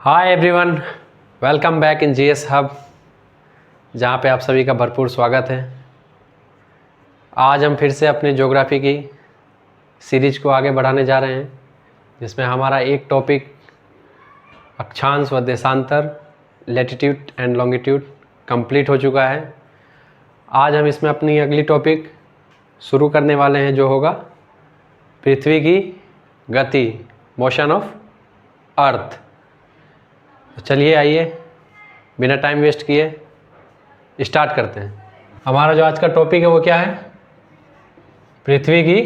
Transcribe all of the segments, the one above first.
Hi everyone, welcome back in GS hub, जहाँ पे आप सभी का भरपूर स्वागत है। आज हम फिर से अपनी ज्योग्राफी की सीरीज को आगे बढ़ाने जा रहे हैं, जिसमें हमारा एक टॉपिक अक्षांश व देशांतर लैटिट्यूड एंड लॉन्गिट्यूड कंप्लीट हो चुका है। आज हम इसमें अपनी अगली टॉपिक शुरू करने वाले हैं, जो होगा पृथ्वी की गति, मोशन ऑफ अर्थ। तो चलिए आइए बिना टाइम वेस्ट किए स्टार्ट करते हैं। हमारा जो आज का टॉपिक है वो क्या है? पृथ्वी की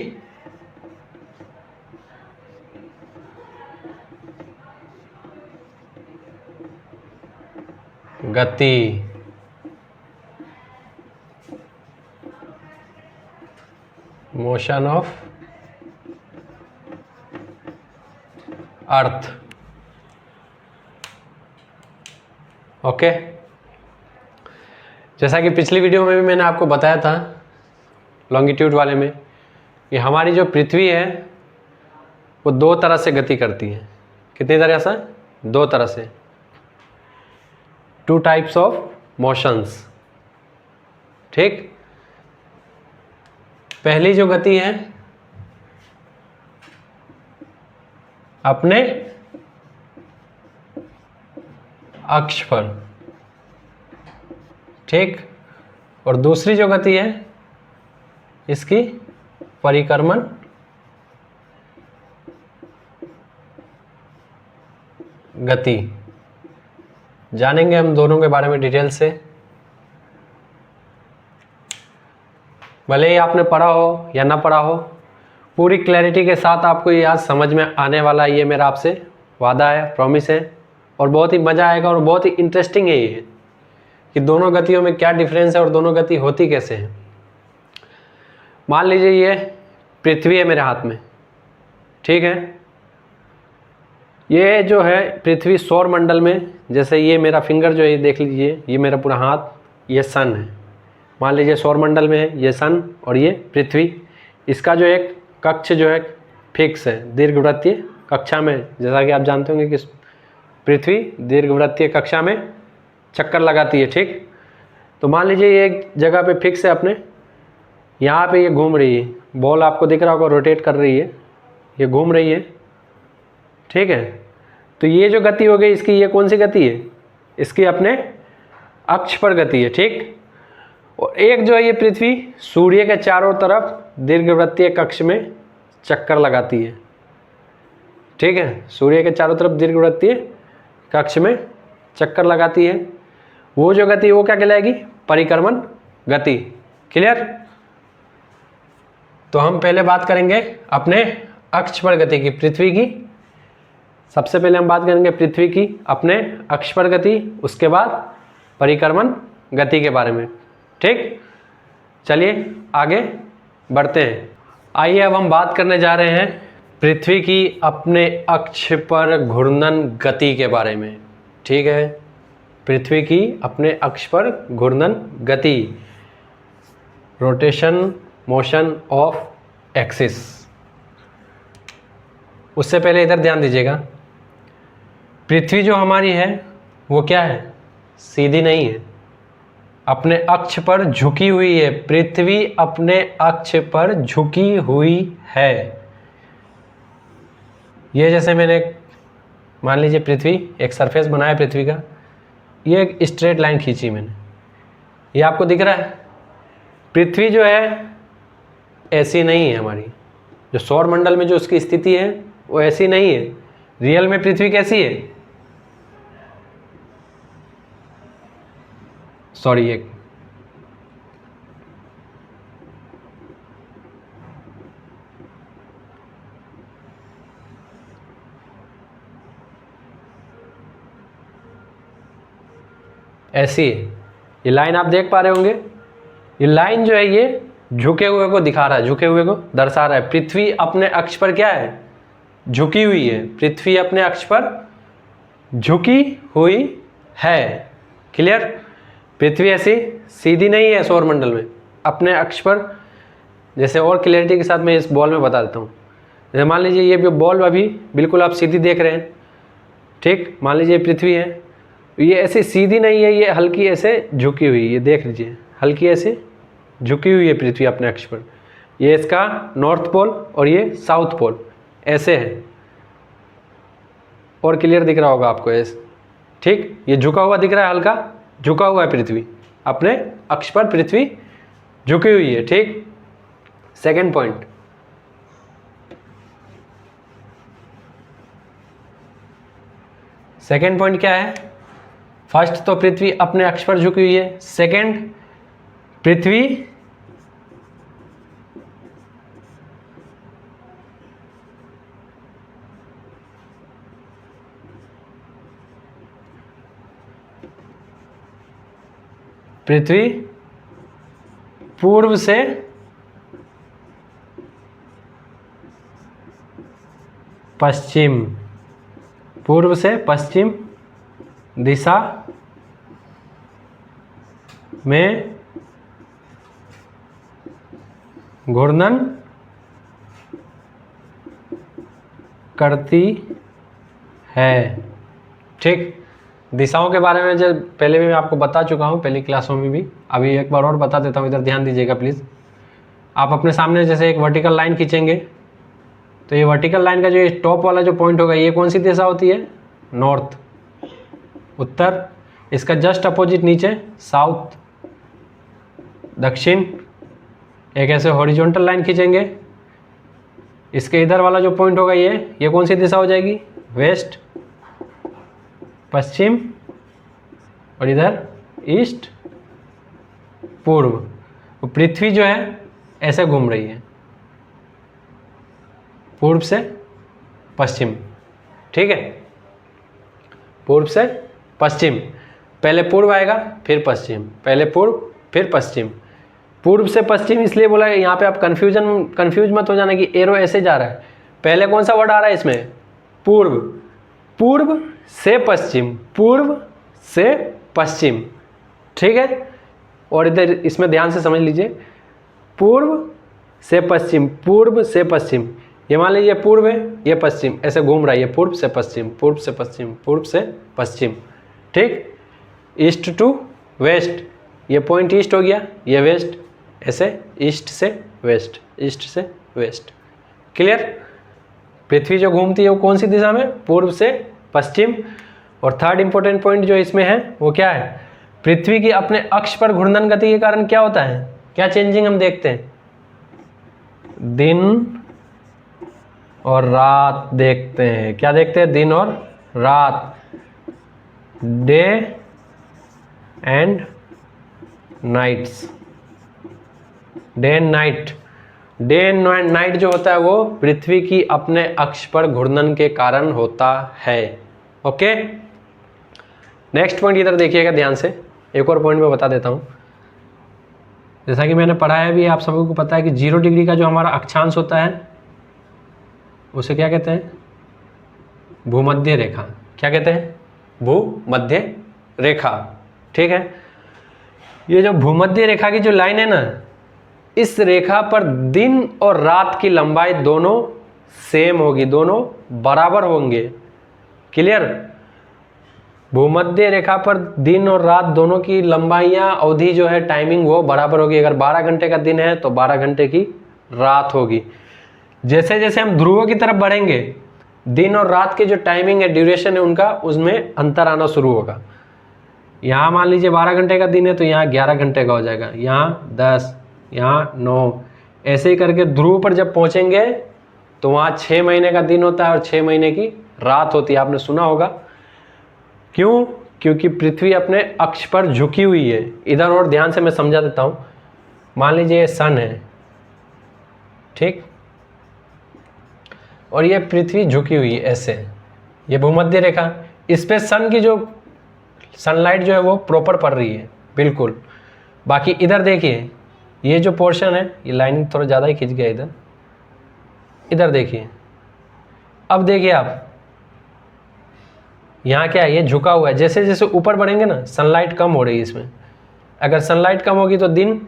गति। Motion of earth. ओके, जैसा कि पिछली वीडियो में भी मैंने आपको बताया था लॉन्गिट्यूड वाले में कि हमारी जो पृथ्वी है वो दो तरह से गति करती है। कितनी तरह से? दो तरह से, टू टाइप्स ऑफ मोशंस। ठीक, पहली जो गति है अपने अक्ष पर, ठीक, और दूसरी जो गति है इसकी परिक्रमण गति। जानेंगे हम दोनों के बारे में डिटेल से। भले ही आपने पढ़ा हो या ना पढ़ा हो, पूरी क्लैरिटी के साथ आपको ये आज समझ में आने वाला है, ये मेरा आपसे वादा है, प्रॉमिस है। और बहुत ही मज़ा आएगा और बहुत ही इंटरेस्टिंग है ये कि दोनों गतियों में क्या डिफरेंस है और दोनों गति होती कैसे है। मान लीजिए ये पृथ्वी है मेरे हाथ में, ठीक है। ये जो है पृथ्वी सौर मंडल में, जैसे ये मेरा फिंगर जो है, ये देख लीजिए, ये मेरा पूरा हाथ, ये सन है। मान लीजिए सौर मंडल में है ये सन और ये पृथ्वी। इसका जो एक कक्ष जो है फिक्स है, दीर्घवृत्तीय कक्षा में। जैसा कि आप जानते होंगे कि पृथ्वी दीर्घवृत्तीय कक्षा में चक्कर लगाती है, ठीक। तो मान लीजिए ये एक जगह पे फिक्स है अपने, यहाँ पे ये घूम रही है, बॉल आपको दिख रहा होगा रोटेट कर रही है, ये घूम रही है, ठीक है। तो ये जो गति हो गई इसकी, ये कौन सी गति है? इसकी अपने अक्ष पर गति है, ठीक। और एक जो है ये पृथ्वी सूर्य के चारों तरफ दीर्घवृत्तीय कक्ष में चक्कर लगाती है, ठीक है। सूर्य के चारों तरफ दीर्घवृत्तीय कक्ष में चक्कर लगाती है। वो जो गति वो क्या कहलाएगी? परिक्रमण गति। क्लियर? तो हम पहले बात करेंगे अपने अक्ष पर गति की, पृथ्वी की। सबसे पहले हम बात करेंगे पृथ्वी की अपने अक्ष पर गति, उसके बाद परिक्रमण गति के बारे में, ठीक। चलिए आगे बढ़ते हैं। आइए अब हम बात करने जा रहे हैं पृथ्वी की अपने अक्ष पर घूर्णन गति के बारे में, ठीक है। पृथ्वी की अपने अक्ष पर घूर्णन गति, रोटेशन मोशन ऑफ एक्सिस। उससे पहले इधर ध्यान दीजिएगा, पृथ्वी जो हमारी है वो क्या है? सीधी नहीं है, अपने अक्ष पर झुकी हुई है। पृथ्वी अपने अक्ष पर झुकी हुई है। ये जैसे मैंने मान लीजिए पृथ्वी एक सरफेस बनाया पृथ्वी का, ये एक स्ट्रेट लाइन खींची मैंने, ये आपको दिख रहा है। पृथ्वी जो है ऐसी नहीं है हमारी, जो सौर मंडल में जो उसकी स्थिति है वो ऐसी नहीं है। रियल में पृथ्वी कैसी है? सॉरी, एक ऐसी है। ये लाइन आप देख पा रहे होंगे, ये लाइन जो है ये झुके हुए को दिखा रहा है, झुके हुए को दर्शा रहा है। पृथ्वी अपने अक्ष पर क्या है? झुकी हुई है। पृथ्वी अपने अक्ष पर झुकी हुई है। क्लियर? पृथ्वी ऐसी सीधी नहीं है सौर मंडल में, अपने अक्ष पर। जैसे और क्लियरिटी के साथ मैं इस बॉल में बता देता हूँ। जैसे मान लीजिए ये बॉल अभी बिल्कुल आप सीधी देख रहे हैं, ठीक, मान लीजिए पृथ्वी है, ये ऐसे सीधी नहीं है, ये हल्की ऐसे झुकी हुई, ये देख लीजिए हल्की ऐसे झुकी हुई है पृथ्वी अपने अक्ष पर। ये इसका नॉर्थ पोल और ये साउथ पोल ऐसे है, और क्लियर दिख रहा होगा आपको ऐसे। ठीक, ये झुका हुआ दिख रहा है, हल्का झुका हुआ है पृथ्वी, अपने अक्ष पर पृथ्वी झुकी हुई है। ठीक, सेकंड पॉइंट, सेकंड पॉइंट क्या है? फर्स्ट तो पृथ्वी अपने अक्ष पर झुकी हुई है, सेकंड पृथ्वी पृथ्वी पूर्व से पश्चिम, पूर्व से पश्चिम दिशा में घूर्णन करती है। ठीक, दिशाओं के बारे में जो पहले भी मैं आपको बता चुका हूँ पहली क्लासों में भी, अभी एक बार और बता देता हूँ, इधर ध्यान दीजिएगा प्लीज़। आप अपने सामने जैसे एक वर्टिकल लाइन खींचेंगे तो ये वर्टिकल लाइन का जो टॉप वाला जो पॉइंट होगा, ये कौन सी दिशा होती है? नॉर्थ, उत्तर। इसका जस्ट अपोजिट नीचे साउथ, दक्षिण। एक ऐसे हॉरिजॉन्टल लाइन खींचेंगे, इसके इधर वाला जो पॉइंट होगा ये कौन सी दिशा हो जाएगी? वेस्ट, पश्चिम, और इधर ईस्ट, पूर्व। तो पृथ्वी जो है ऐसे घूम रही है, पूर्व से पश्चिम। ठीक है, पूर्व से पश्चिम, पहले पूर्व आएगा फिर पश्चिम, पहले पूर्व फिर पश्चिम। पूर्व से पश्चिम इसलिए बोला है, यहाँ पे आप कंफ्यूज मत हो जाना कि एरो ऐसे जा रहा है। पहले कौन सा वर्ड आ रहा है इसमें? पूर्व, पूर्व से पश्चिम, पूर्व से पश्चिम। ठीक है, और इधर इसमें ध्यान से समझ लीजिए, पूर्व से पश्चिम, पूर्व से पश्चिम। ये मान लीजिए पूर्व है, ये पश्चिम, ऐसे घूम रहा है, ये पूर्व से पश्चिम, पूर्व से पश्चिम, पूर्व से पश्चिम। ठीक, ईस्ट टू वेस्ट, ये पॉइंट ईस्ट हो गया, ये वेस्ट, ऐसे ईस्ट से वेस्ट, ईस्ट से वेस्ट। क्लियर? पृथ्वी जो घूमती है वो कौन सी दिशा में? पूर्व से पश्चिम। और थर्ड इंपॉर्टेंट पॉइंट जो इसमें है वो क्या है? पृथ्वी की अपने अक्ष पर घूर्णन गति के कारण क्या होता है, क्या चेंजिंग हम देखते हैं? दिन और रात देखते हैं। क्या देखते हैं? दिन और रात, day and nights, day and night. Day and night जो होता है वो पृथ्वी की अपने अक्ष पर घूर्णन के कारण होता है। ओके, नेक्स्ट पॉइंट इधर देखिएगा ध्यान से, एक और पॉइंट मैं बता देता हूं। जैसा कि मैंने पढ़ाया भी, आप सभी को पता है कि 0 डिग्री का जो हमारा अक्षांश होता है उसे क्या कहते हैं? भूमध्य रेखा। क्या कहते हैं? भूमध्य रेखा। ठीक है, ये जो भूमध्य रेखा की जो लाइन है ना, इस रेखा पर दिन और रात की लंबाई दोनों सेम होगी, दोनों बराबर होंगे। क्लियर? भूमध्य रेखा पर दिन और रात दोनों की लंबाइयां, अवधि जो है, टाइमिंग वो बराबर होगी। अगर 12 घंटे का दिन है तो 12 घंटे की रात होगी। जैसे जैसे हम ध्रुवों की तरफ बढ़ेंगे, दिन और रात की जो टाइमिंग है, ड्यूरेशन है उनका, उसमें अंतर आना शुरू होगा। यहाँ मान लीजिए 12 घंटे का दिन है तो यहाँ 11 घंटे का हो जाएगा, यहाँ 10, यहाँ 9, ऐसे ही करके ध्रुव पर जब पहुँचेंगे तो वहाँ 6 महीने का दिन होता है और 6 महीने की रात होती है। आपने सुना होगा। क्यों? क्योंकि पृथ्वी अपने अक्ष पर झुकी हुई है। इधर और ध्यान से मैं समझा देता हूँ। मान लीजिए ये सन है, ठीक, और ये पृथ्वी झुकी हुई है ऐसे, ये भूमध्य रेखा, इस पे सन की जो सनलाइट जो है वो प्रॉपर पड़ रही है बिल्कुल। बाकी इधर देखिए, ये जो पोर्शन है, ये लाइन थोड़ा ज़्यादा ही खिंच गया इधर, इधर देखिए। अब देखिए आप, यहाँ क्या है? ये झुका हुआ है। जैसे जैसे ऊपर बढ़ेंगे ना, सनलाइट कम हो रही है इसमें। अगर सनलाइट कम होगी तो दिन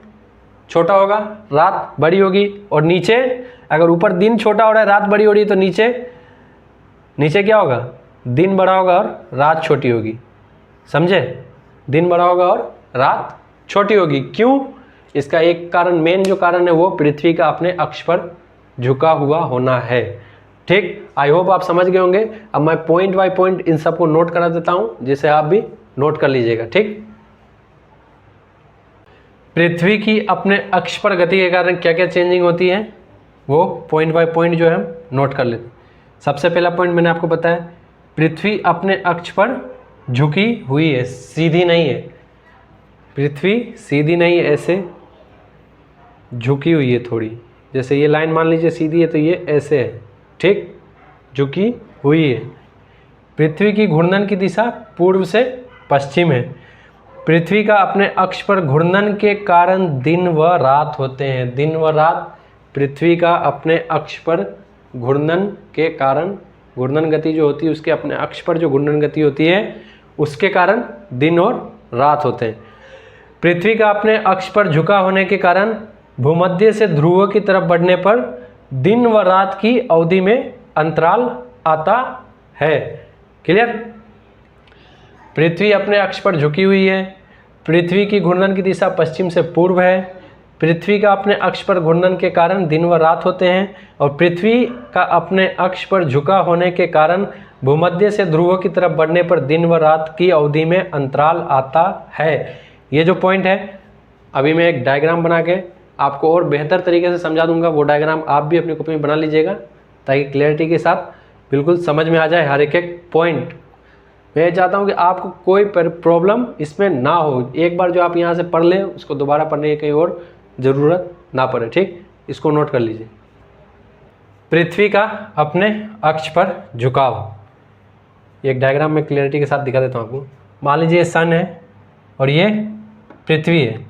छोटा होगा, रात बड़ी होगी। और नीचे, अगर ऊपर दिन छोटा हो रहा है, रात बड़ी हो रही है, तो नीचे नीचे क्या होगा? दिन बड़ा होगा और रात छोटी होगी, समझे? दिन बड़ा होगा और रात छोटी होगी। क्यों? इसका एक कारण, मेन जो कारण है वो पृथ्वी का अपने अक्ष पर झुका हुआ होना है। ठीक, आई होप आप समझ गए होंगे। अब मैं पॉइंट बाय पॉइंट इन सबको नोट करा देता हूं, जिसे आप भी नोट कर लीजिएगा। ठीक, पृथ्वी की अपने अक्ष पर गति के कारण क्या क्या चेंजिंग होती है, वो पॉइंट बाय पॉइंट जो है हम नोट कर लेते हैं। सबसे पहला पॉइंट मैंने आपको बताया, पृथ्वी अपने अक्ष पर झुकी हुई है, सीधी नहीं है। पृथ्वी सीधी नहीं है, ऐसे झुकी हुई है थोड़ी। जैसे ये लाइन मान लीजिए सीधी है तो ये ऐसे है, ठीक, झुकी हुई है। पृथ्वी की घूर्णन की दिशा पूर्व से पश्चिम है। पृथ्वी का अपने अक्ष पर घूर्णन के कारण दिन व रात होते हैं। दिन व रात पृथ्वी का अपने अक्ष पर घूर्णन के कारण, घूर्णन गति जो होती है उसके अपने अक्ष पर जो घूर्णन गति होती है उसके कारण दिन और रात होते हैं। पृथ्वी का अपने अक्ष पर झुका होने के कारण भूमध्य से ध्रुव की तरफ बढ़ने पर दिन व रात की अवधि में अंतराल आता है। क्लियर? पृथ्वी अपने अक्ष पर झुकी हुई है। पृथ्वी की घूर्णन की दिशा पश्चिम से पूर्व है। पृथ्वी का अपने अक्ष पर घूर्णन के कारण दिन व रात होते हैं और पृथ्वी का अपने अक्ष पर झुका होने के कारण भूमध्य से ध्रुव की तरफ बढ़ने पर दिन व रात की अवधि में अंतराल आता है। ये जो पॉइंट है, अभी मैं एक डायग्राम बना के आपको और बेहतर तरीके से समझा दूंगा। वो डायग्राम आप भी अपनी कॉपी में बना लीजिएगा ताकि क्लैरिटी के साथ बिल्कुल समझ में आ जाए हर एक पॉइंट। मैं चाहता हूं कि आपको कोई प्रॉब्लम इसमें ना हो। एक बार जो आप यहाँ से पढ़ लें उसको दोबारा पढ़ने की कहीं और ज़रूरत ना पड़े। ठीक, इसको नोट कर लीजिए। पृथ्वी का अपने अक्ष पर झुकाव, एक डायग्राम में क्लैरिटी के साथ दिखा देता हूँ आपको। मान लीजिए सन है और ये पृथ्वी है।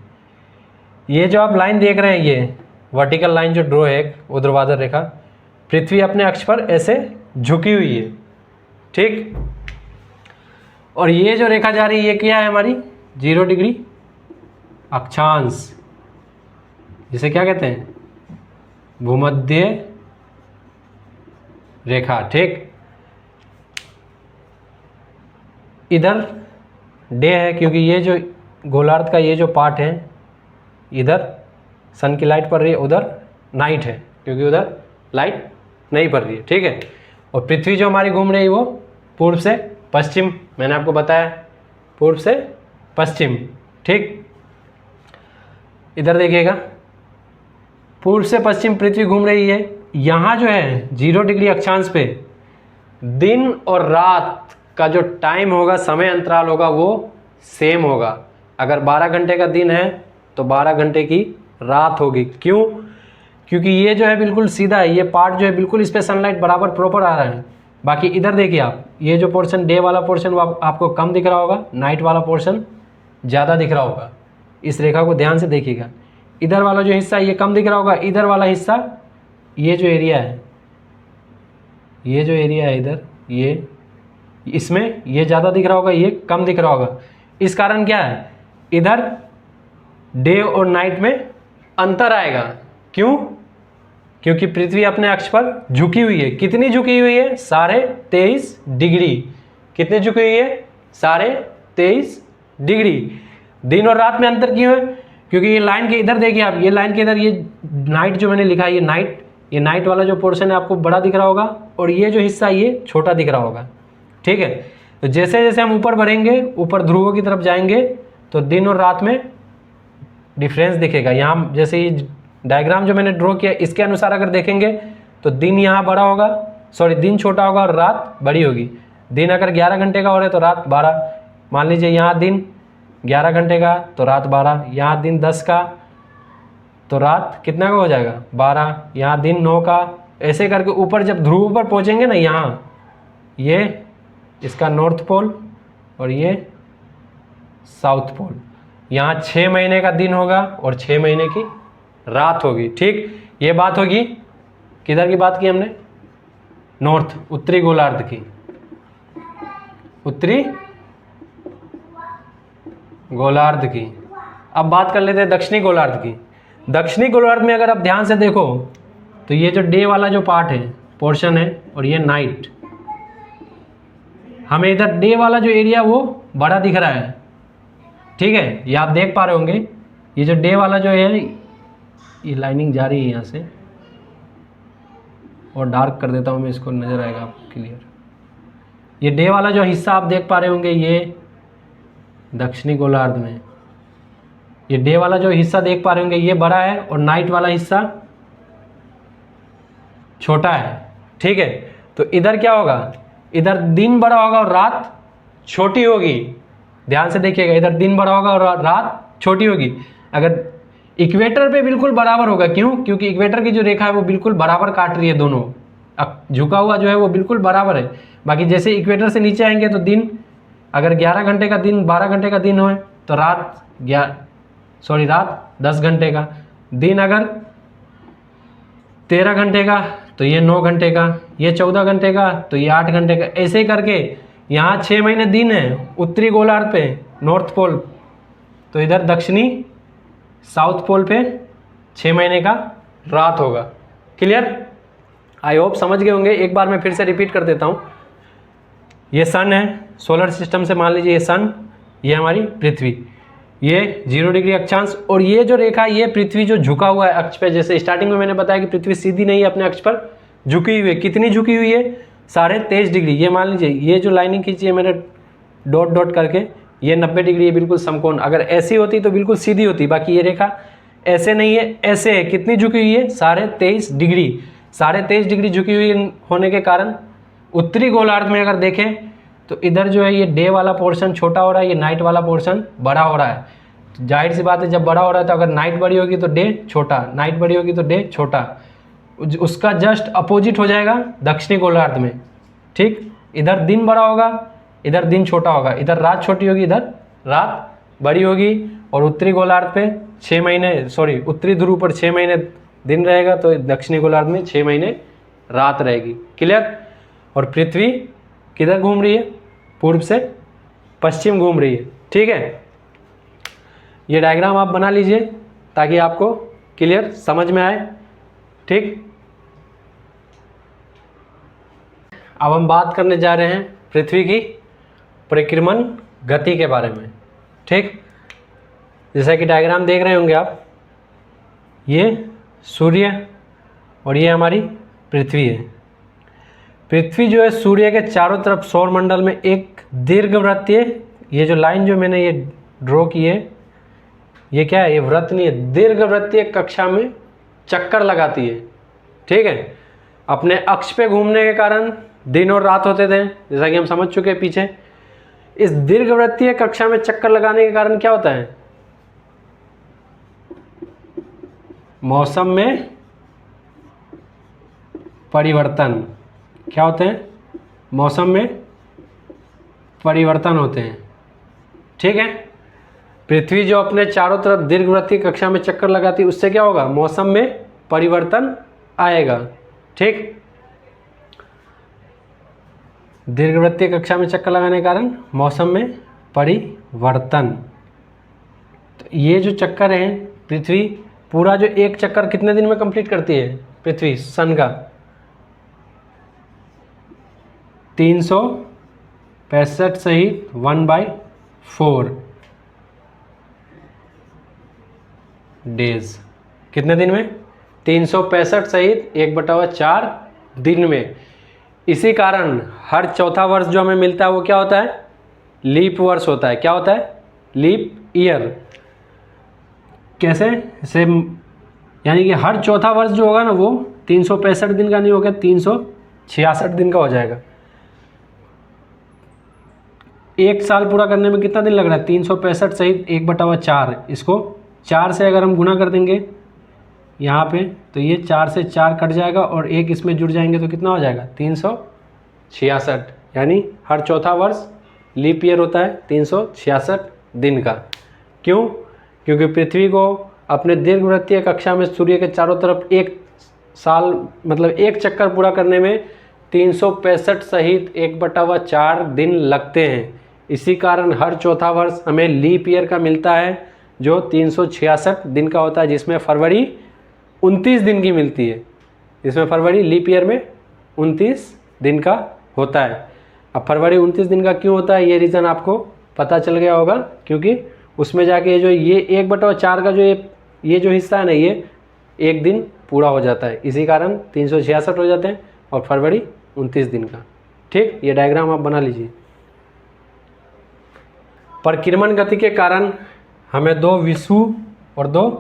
ये जो आप लाइन देख रहे हैं, ये वर्टिकल लाइन जो ड्रॉ है एक ऊर्ध्वाधर रेखा, पृथ्वी अपने अक्ष पर ऐसे झुकी हुई है, ठीक। और ये जो रेखा जा रही है ये क्या है हमारी 0 डिग्री अक्षांश, जिसे क्या कहते हैं भूमध्य रेखा, ठीक। इधर डे है क्योंकि ये जो गोलार्ध का ये जो पार्ट है इधर सन की लाइट पड़ रही है, उधर नाइट है क्योंकि उधर लाइट नहीं पड़ रही है, ठीक है। और पृथ्वी जो हमारी घूम रही है वो पूर्व से पश्चिम, मैंने आपको बताया पूर्व से पश्चिम, ठीक। इधर देखिएगा पूर्व से पश्चिम पृथ्वी घूम रही है। यहाँ जो है 0 डिग्री अक्षांश पे दिन और रात का जो टाइम होगा, समय अंतराल होगा, वो सेम होगा। अगर 12 घंटे का दिन है तो 12 घंटे की रात होगी। क्यों? क्योंकि ये जो है बिल्कुल सीधा है, ये पार्ट जो है बिल्कुल इस पर सनलाइट बराबर प्रॉपर आ रहा है। बाकी इधर देखिए आप, ये जो पोर्शन डे वाला पोर्शन वो आपको कम दिख रहा होगा, नाइट वाला पोर्शन ज़्यादा दिख रहा होगा। इस रेखा को ध्यान से देखिएगा, इधर वाला जो हिस्सा ये कम दिख रहा होगा, इधर वाला हिस्सा ये जो एरिया है, ये जो एरिया है इधर, ये इसमें ये ज़्यादा दिख रहा होगा, ये कम दिख रहा होगा। इस कारण क्या है, इधर डे और नाइट में अंतर आएगा। क्यों? क्योंकि पृथ्वी अपने अक्ष पर झुकी हुई है। कितनी झुकी हुई है? 23.5 डिग्री। कितनी झुकी हुई है? 23.5 डिग्री। दिन और रात में अंतर क्यों है? क्योंकि ये लाइन के इधर देखिए आप, ये लाइन के इधर ये नाइट जो मैंने लिखा है, ये नाइट वाला जो पोर्शन है आपको बड़ा दिख रहा होगा और ये जो हिस्सा ये छोटा दिख रहा होगा, ठीक है। तो जैसे जैसे हम ऊपर बढ़ेंगे, ऊपर ध्रुवों की तरफ जाएंगे तो दिन और रात में डिफरेंस दिखेगा। यहाँ जैसे ये डायग्राम जो मैंने ड्रॉ किया इसके अनुसार अगर देखेंगे तो दिन यहाँ बड़ा होगा, दिन छोटा होगा और रात बड़ी होगी। दिन अगर 11 घंटे का हो रहा है तो रात 12, मान लीजिए यहाँ दिन 11 घंटे का तो रात 12, यहाँ दिन 10 का तो रात कितना का हो जाएगा 12, यहाँ दिन 9 का। ऐसे करके ऊपर जब ध्रुव पर पहुँचेंगे ना, यहाँ ये इसका नॉर्थ पोल और ये साउथ पोल, यहाँ 6 महीने का दिन होगा और 6 महीने की रात होगी, ठीक। ये बात होगी किधर की बात की हमने, नॉर्थ उत्तरी गोलार्ध की, उत्तरी गोलार्ध की। अब बात कर लेते हैं दक्षिणी गोलार्ध की। दक्षिणी गोलार्ध में अगर आप ध्यान से देखो तो ये जो डे वाला जो पार्ट है पोर्शन है और ये नाइट, हमें इधर डे वाला जो एरिया वो बड़ा दिख रहा है, ठीक है, ये आप देख पा रहे होंगे। ये जो डे वाला जो है, ये लाइनिंग जा रही है यहाँ से, और डार्क कर देता हूँ मैं इसको, नज़र आएगा आपको क्लियर। ये डे वाला जो हिस्सा आप देख पा रहे होंगे, ये दक्षिणी गोलार्ध में, ये डे वाला जो हिस्सा देख पा रहे होंगे ये बड़ा है, और नाइट वाला हिस्सा छोटा है, ठीक है। तो इधर क्या होगा, इधर दिन बड़ा होगा और रात छोटी होगी। ध्यान से देखिएगा, इधर दिन बड़ा होगा और रात छोटी होगी। अगर इक्वेटर पे बिल्कुल बराबर होगा, क्यों? क्योंकि इक्वेटर की जो रेखा है वो बिल्कुल बराबर काट रही है दोनों, अब झुका हुआ जो है वो बिल्कुल बराबर है। बाकी जैसे इक्वेटर से नीचे आएंगे तो दिन, अगर 11 घंटे का दिन 12 घंटे का दिन हो तो रात रात 10 घंटे का, दिन अगर 13 घंटे का तो ये 9 घंटे का, ये 14 घंटे का तो ये 8 घंटे का। ऐसे ही करके यहाँ 6 महीने दिन है उत्तरी गोलार्ध पे, नॉर्थ पोल, तो इधर दक्षिणी साउथ पोल पे 6 महीने का रात होगा। क्लियर? आई होप समझ गए होंगे। एक बार मैं फिर से रिपीट कर देता हूँ। ये सन है, सोलर सिस्टम से मान लीजिए ये सन, ये हमारी पृथ्वी, ये 0 डिग्री अक्षांश, और ये जो रेखा ये पृथ्वी जो झुका हुआ है अक्ष पे। जैसे स्टार्टिंग में मैंने बताया कि पृथ्वी सीधी नहीं है, अपने अक्ष पर झुकी हुई है। कितनी झुकी हुई है? 23.5 डिग्री। ये मान लीजिए ये जो लाइनिंग खींची है मैंने डॉट डॉट करके, ये 90 डिग्री है, बिल्कुल समकोण। अगर ऐसी होती तो बिल्कुल सीधी होती, बाकी ये रेखा ऐसे नहीं है, ऐसे है। कितनी झुकी हुई है? 23.5 डिग्री। 23.5 डिग्री झुकी हुई होने के कारण उत्तरी गोलार्ध में अगर देखें तो इधर जो है ये डे वाला पोर्शन छोटा हो रहा है, ये नाइट वाला पोर्शन बड़ा हो रहा है। जाहिर सी बात है, जब बड़ा हो रहा है तो अगर नाइट बड़ी होगी तो डे छोटा, नाइट बड़ी होगी तो डे छोटा। उसका जस्ट अपोजिट हो जाएगा दक्षिणी गोलार्ध में, ठीक। इधर दिन बड़ा होगा, इधर दिन छोटा होगा, इधर रात छोटी होगी, इधर रात बड़ी होगी। और उत्तरी गोलार्ध पे 6 महीने, उत्तरी ध्रुव पर 6 महीने दिन रहेगा, तो दक्षिणी गोलार्ध में 6 महीने रात रहेगी। क्लियर? और पृथ्वी किधर घूम रही है? पूर्व से पश्चिम घूम रही है, ठीक है। ये डायग्राम आप बना लीजिए ताकि आपको क्लियर समझ में आए, ठीक। अब हम बात करने जा रहे हैं पृथ्वी की परिक्रमण गति के बारे में, ठीक। जैसा कि डायग्राम देख रहे होंगे आप, ये सूर्य और ये हमारी पृथ्वी है। पृथ्वी जो है सूर्य के चारों तरफ सौरमंडल में एक दीर्घवृत्तीय, ये जो लाइन जो मैंने ये ड्रॉ की है, ये क्या है? ये वृत्त नहीं है, दीर्घवृत्तीय कक्षा में चक्कर लगाती है, ठीक है। अपने अक्ष पे घूमने के कारण दिन और रात होते थे, जैसा कि हम समझ चुके हैं पीछे। इस दीर्घवृत्तीय कक्षा में चक्कर लगाने के कारण क्या होता है? मौसम में परिवर्तन। क्या होते हैं? मौसम में परिवर्तन होते हैं, ठीक है। पृथ्वी जो अपने चारों तरफ दीर्घवृत्तीय कक्षा में चक्कर लगाती है, उससे क्या होगा? मौसम में परिवर्तन आएगा, ठीक। दीर्घवृत्तीय कक्षा में चक्कर लगाने के कारण मौसम में परिवर्तन। तो ये जो चक्कर है, पृथ्वी पूरा जो एक चक्कर कितने दिन में कंप्लीट करती है पृथ्वी सन का? 365 सहित 1/4 डेज। कितने दिन में? 365 सहित 1/4 दिन में। इसी कारण हर चौथा वर्ष जो हमें मिलता है वो क्या होता है? लीप वर्ष होता है। क्या होता है? Leap year. कैसे? से यानी कि हर चौथा वर्ष जो होगा ना वो 365 दिन का नहीं होगा, 366 दिन का हो जाएगा। एक साल पूरा करने में कितना दिन लग रहा है? 365 सहित 1/4। इसको 4 से अगर हम गुना कर देंगे यहाँ पे, तो ये 4 से 4 कट जाएगा और एक इसमें जुड़ जाएंगे तो कितना हो जाएगा? 366। यानी हर चौथा वर्ष लीप ईयर होता है 366 दिन का। क्यों? क्योंकि पृथ्वी को अपने दीर्घवृत्तीय कक्षा में सूर्य के चारों तरफ एक साल मतलब एक चक्कर पूरा करने में 365 सहित 1/4 दिन लगते हैं। इसी कारण हर चौथा वर्ष हमें लीप ईयर का मिलता है जो 366 दिन का होता है, जिसमें फरवरी 29 दिन की मिलती है। इसमें फरवरी लीप ईयर में 29 दिन का होता है। अब फरवरी 29 दिन का क्यों होता है, ये रीज़न आपको पता चल गया होगा, क्योंकि उसमें जाके जो ये 1/4 का जो ये जो हिस्सा है ना, ये एक दिन पूरा हो जाता है, इसी कारण 366 हो जाते हैं और फरवरी 29 दिन का। ठीक, ये डायग्राम आप बना लीजिए। परिक्रमण गति के कारण हमें 2 विषुव और 2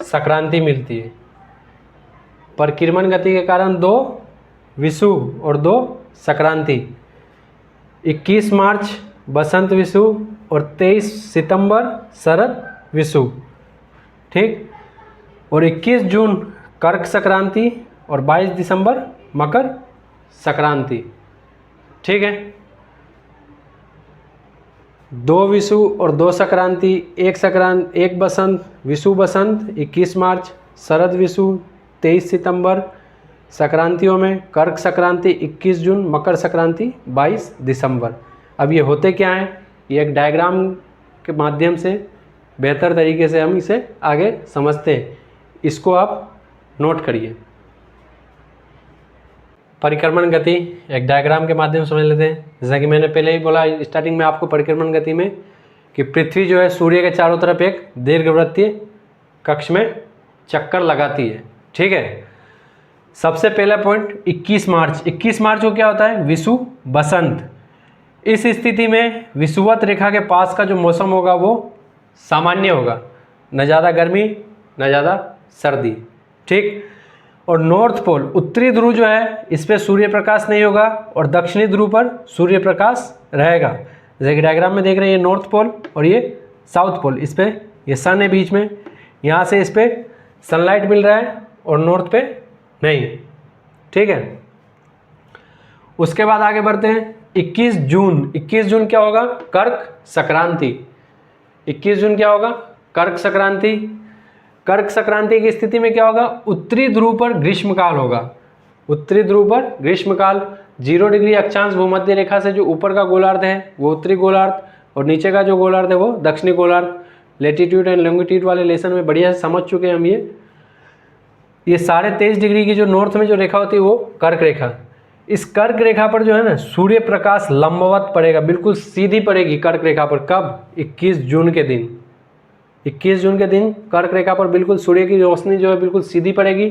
संक्रांति मिलती है। परिक्रमण गति के कारण 2 विषुव और 2 संक्रांति। 21 मार्च बसंत विषुव और 23 सितंबर शरद विषुव। ठीक, और 21 जून कर्क संक्रांति और 22 दिसंबर मकर संक्रांति। ठीक है, 2 विषुव और 2 संक्रांति, एक बसंत, विषुव बसंत 21 मार्च, शरद विषुव 23 सितंबर, संक्रांतियों में कर्क संक्रांति 21 जून, मकर संक्रांति 22 दिसंबर। अब ये होते क्या हैं, ये एक डायग्राम के माध्यम से बेहतर तरीके से हम इसे आगे समझते हैं, इसको आप नोट करिए। परिक्रमण गति एक डायग्राम के माध्यम से समझ लेते हैं। जैसा कि मैंने पहले ही बोला स्टार्टिंग में आपको परिक्रमण गति में, कि पृथ्वी जो है सूर्य के चारों तरफ एक दीर्घवृत्तीय कक्ष में चक्कर लगाती है। ठीक है, सबसे पहला पॉइंट 21 मार्च। 21 मार्च को क्या होता है, विषुव बसंत। इस स्थिति में विषुवत रेखा के पास का जो मौसम होगा वो सामान्य होगा, न ज़्यादा गर्मी न ज़्यादा सर्दी। ठीक, और नॉर्थ पोल उत्तरी ध्रुव जो है इस पर सूर्य प्रकाश नहीं होगा और दक्षिणी ध्रुव पर सूर्य प्रकाश रहेगा। जैसे कि डायग्राम में देख रहे हैं, ये नॉर्थ पोल और ये साउथ पोल, इस पर ये सन है बीच में, यहाँ से इस पर सनलाइट मिल रहा है और नॉर्थ पे नहीं। ठीक है, उसके बाद आगे बढ़ते हैं। 21 जून, 21 जून क्या होगा, कर्क संक्रांति। 21 जून क्या होगा, कर्क संक्रांति। कर्क संक्रांति की स्थिति में क्या होगा, उत्तरी ध्रुव पर ग्रीष्मकाल होगा। उत्तरी ध्रुव पर ग्रीष्मकाल 0 डिग्री अक्षांश भूमध्य रेखा से जो ऊपर का गोलार्ध है वो उत्तरी गोलार्ध और नीचे का जो गोलार्ध है वो दक्षिणी गोलार्ध। लेटीट्यूड एंड लॉन्गिट्यूड वाले लेसन में बढ़िया से समझ चुके हैं हम। ये 23.5 डिग्री की जो नॉर्थ में जो रेखा होती है वो कर्क रेखा। इस कर्क रेखा पर जो है ना सूर्य प्रकाश लंबवत पड़ेगा, बिल्कुल सीधी पड़ेगी कर्क रेखा पर। कब, 21 जून के दिन। 21 जून के दिन कर्क रेखा पर बिल्कुल सूर्य की रोशनी जो है बिल्कुल सीधी पड़ेगी,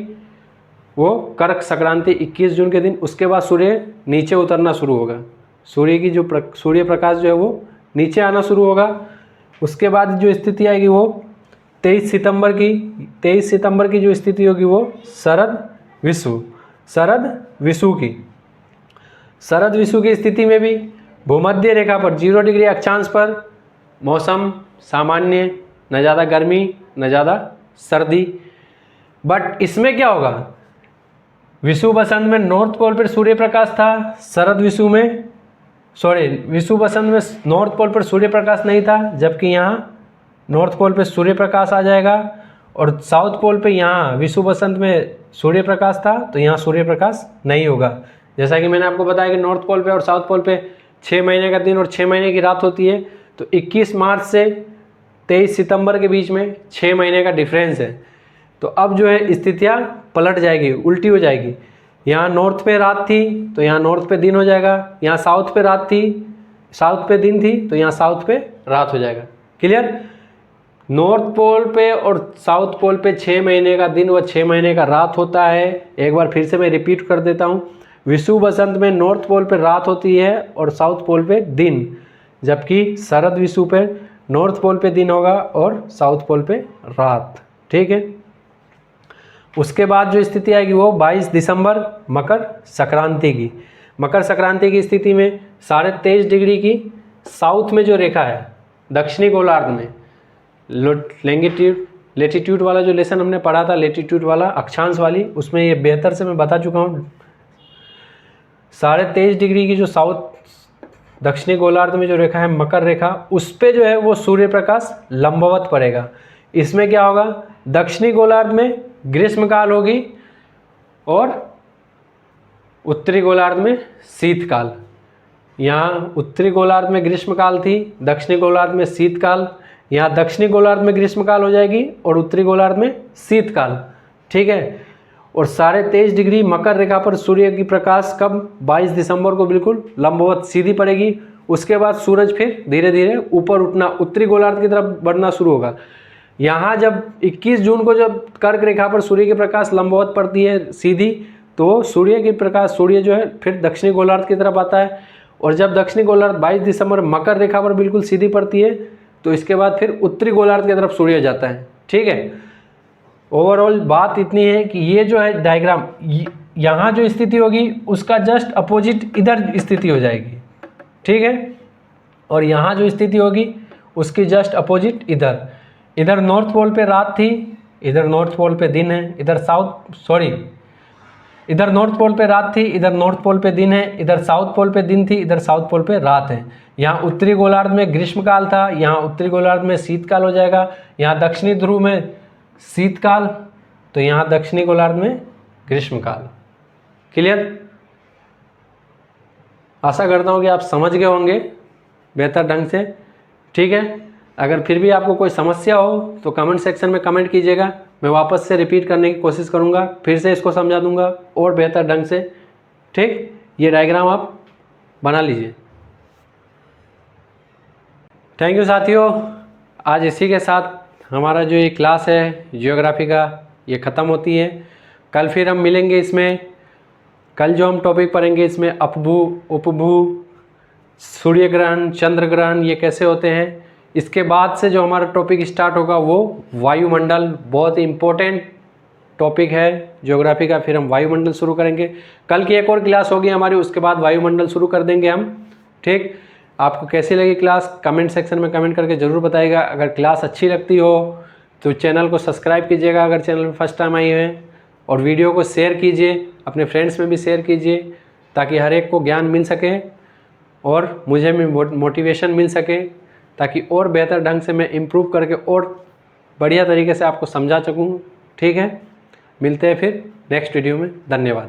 वो कर्क संक्रांति 21 जून के दिन। उसके बाद सूर्य नीचे उतरना शुरू होगा, सूर्य की जो सूर्य प्रकाश जो है वो नीचे आना शुरू होगा। उसके बाद जो स्थिति आएगी वो 23 सितंबर की जो स्थिति होगी वो शरद विषुव की स्थिति में भी भूमध्य रेखा पर 0 डिग्री अक्षांश पर मौसम सामान्य, न ज़्यादा गर्मी न ज़्यादा सर्दी। बट इसमें क्या होगा, विषुव बसंत में नॉर्थ पोल पर सूर्य प्रकाश था, विषुव बसंत में नॉर्थ पोल पर सूर्य प्रकाश नहीं था, जबकि यहाँ नॉर्थ पोल पे सूर्य प्रकाश आ जाएगा। और साउथ पोल पे यहाँ विषुव बसंत में सूर्य प्रकाश था तो यहाँ सूर्य प्रकाश नहीं होगा। जैसा कि मैंने आपको बताया कि नॉर्थ पोल पे और साउथ पोल पे 6 महीने का दिन और 6 महीने की रात होती है, तो 21 मार्च से 23 सितंबर के बीच में 6 महीने का डिफरेंस है। तो अब जो है स्थितियाँ पलट जाएगी, उल्टी हो जाएगी। यहाँ नॉर्थ पे रात थी तो यहाँ नॉर्थ पे दिन हो जाएगा, यहाँ साउथ पे रात थी, साउथ पे दिन थी तो यहाँ साउथ पे रात हो जाएगा। क्लियर, नॉर्थ पोल पे और साउथ पोल पे 6 महीने का दिन व 6 महीने का रात होता है। एक बार फिर से मैं रिपीट कर देता हूँ, विषुव बसंत में नॉर्थ पोल पे रात होती है और साउथ पोल पे दिन, जबकि शरद विषुव पे नॉर्थ पोल पे दिन होगा और साउथ पोल पे रात। ठीक है, उसके बाद जो स्थिति आएगी वो 22 दिसंबर मकर संक्रांति की स्थिति में 23.5 डिग्री की साउथ में जो रेखा है दक्षिणी गोलार्ध में, लेटीट्यूड वाला जो लेसन हमने पढ़ा था, लेटीट्यूड वाला अक्षांश वाली, उसमें ये बेहतर से मैं बता चुका हूँ। 23.5 डिग्री की जो साउथ दक्षिणी गोलार्ध में जो रेखा है मकर रेखा, उस पे जो है वो सूर्य प्रकाश लंबवत पड़ेगा। इसमें क्या होगा, दक्षिणी गोलार्ध में ग्रीष्मकाल होगी और उत्तरी गोलार्ध में शीतकाल। यहाँ उत्तरी गोलार्ध में ग्रीष्मकाल थी, दक्षिणी गोलार्ध में शीतकाल। यहाँ दक्षिणी गोलार्ध में ग्रीष्मकाल हो जाएगी और उत्तरी गोलार्ध में शीतकाल। ठीक है, और 23.5 डिग्री मकर रेखा पर सूर्य की प्रकाश कब 22 दिसंबर को बिल्कुल लंबवत सीधी पड़ेगी। उसके बाद सूरज फिर धीरे धीरे ऊपर उठना, उत्तरी गोलार्ध की तरफ बढ़ना शुरू होगा। यहाँ जब 21 जून को जब कर्क रेखा पर सूर्य की प्रकाश लंबवत पड़ती है सीधी, तो सूर्य जो है फिर दक्षिणी गोलार्ध की तरफ आता है। और जब दक्षिणी गोलार्ध 22 दिसंबर मकर रेखा पर बिल्कुल सीधी पड़ती है, तो इसके बाद फिर उत्तरी गोलार्ध की तरफ सूर्य जाता है। ठीक है, ओवरऑल बात इतनी है कि ये जो है डायग्राम, यहाँ जो स्थिति होगी उसका जस्ट अपोजिट इधर स्थिति हो जाएगी। ठीक है, और यहाँ जो स्थिति होगी उसकी जस्ट अपोजिट इधर नॉर्थ पोल पे रात थी, इधर नॉर्थ पोल पे दिन है, इधर नॉर्थ पोल पे रात थी, इधर नॉर्थ पोल पे दिन है, इधर साउथ पोल पे दिन थी, इधर साउथ पोल पे रात है। यहाँ उत्तरी गोलार्ध में ग्रीष्मकाल था, यहाँ उत्तरी गोलार्ध में शीतकाल हो जाएगा। यहाँ दक्षिणी ध्रुव में शीतकाल, तो यहाँ दक्षिणी गोलार्ध में ग्रीष्मकाल। क्लियर? आशा करता हूँ कि आप समझ गए होंगे बेहतर ढंग से। ठीक है, अगर फिर भी आपको कोई समस्या हो तो कमेंट सेक्शन में कमेंट कीजिएगा, मैं वापस से रिपीट करने की कोशिश करूँगा, फिर से इसको समझा दूँगा और बेहतर ढंग से। ठीक, ये डायग्राम आप बना लीजिए। थैंक यू साथियों, आज इसी के साथ हमारा जो ये क्लास है जियोग्राफी का ये ख़त्म होती है। कल फिर हम मिलेंगे इसमें। कल जो हम टॉपिक पढ़ेंगे इसमें अपभू, उपभू, सूर्य ग्रहण, चंद्र ग्रहण ये कैसे होते हैं। इसके बाद से जो हमारा टॉपिक स्टार्ट होगा वो वायुमंडल, बहुत ही इम्पोर्टेंट टॉपिक है ज्योग्राफी का। फिर हम वायुमंडल शुरू करेंगे। कल की एक और क्लास होगी हमारी, उसके बाद वायुमंडल शुरू कर देंगे हम। ठीक, आपको कैसी लगी क्लास कमेंट सेक्शन में कमेंट करके ज़रूर बताइएगा। अगर क्लास अच्छी लगती हो तो चैनल को सब्सक्राइब कीजिएगा अगर चैनल में फर्स्ट टाइम आई है, और वीडियो को शेयर कीजिए, अपने फ्रेंड्स में भी शेयर कीजिए, ताकि हर एक को ज्ञान मिल सके और मुझे भी मोटिवेशन मिल सके, ताकि और बेहतर ढंग से मैं इम्प्रूव करके और बढ़िया तरीके से आपको समझा सकूँ। ठीक है, मिलते हैं फिर नेक्स्ट वीडियो में। धन्यवाद।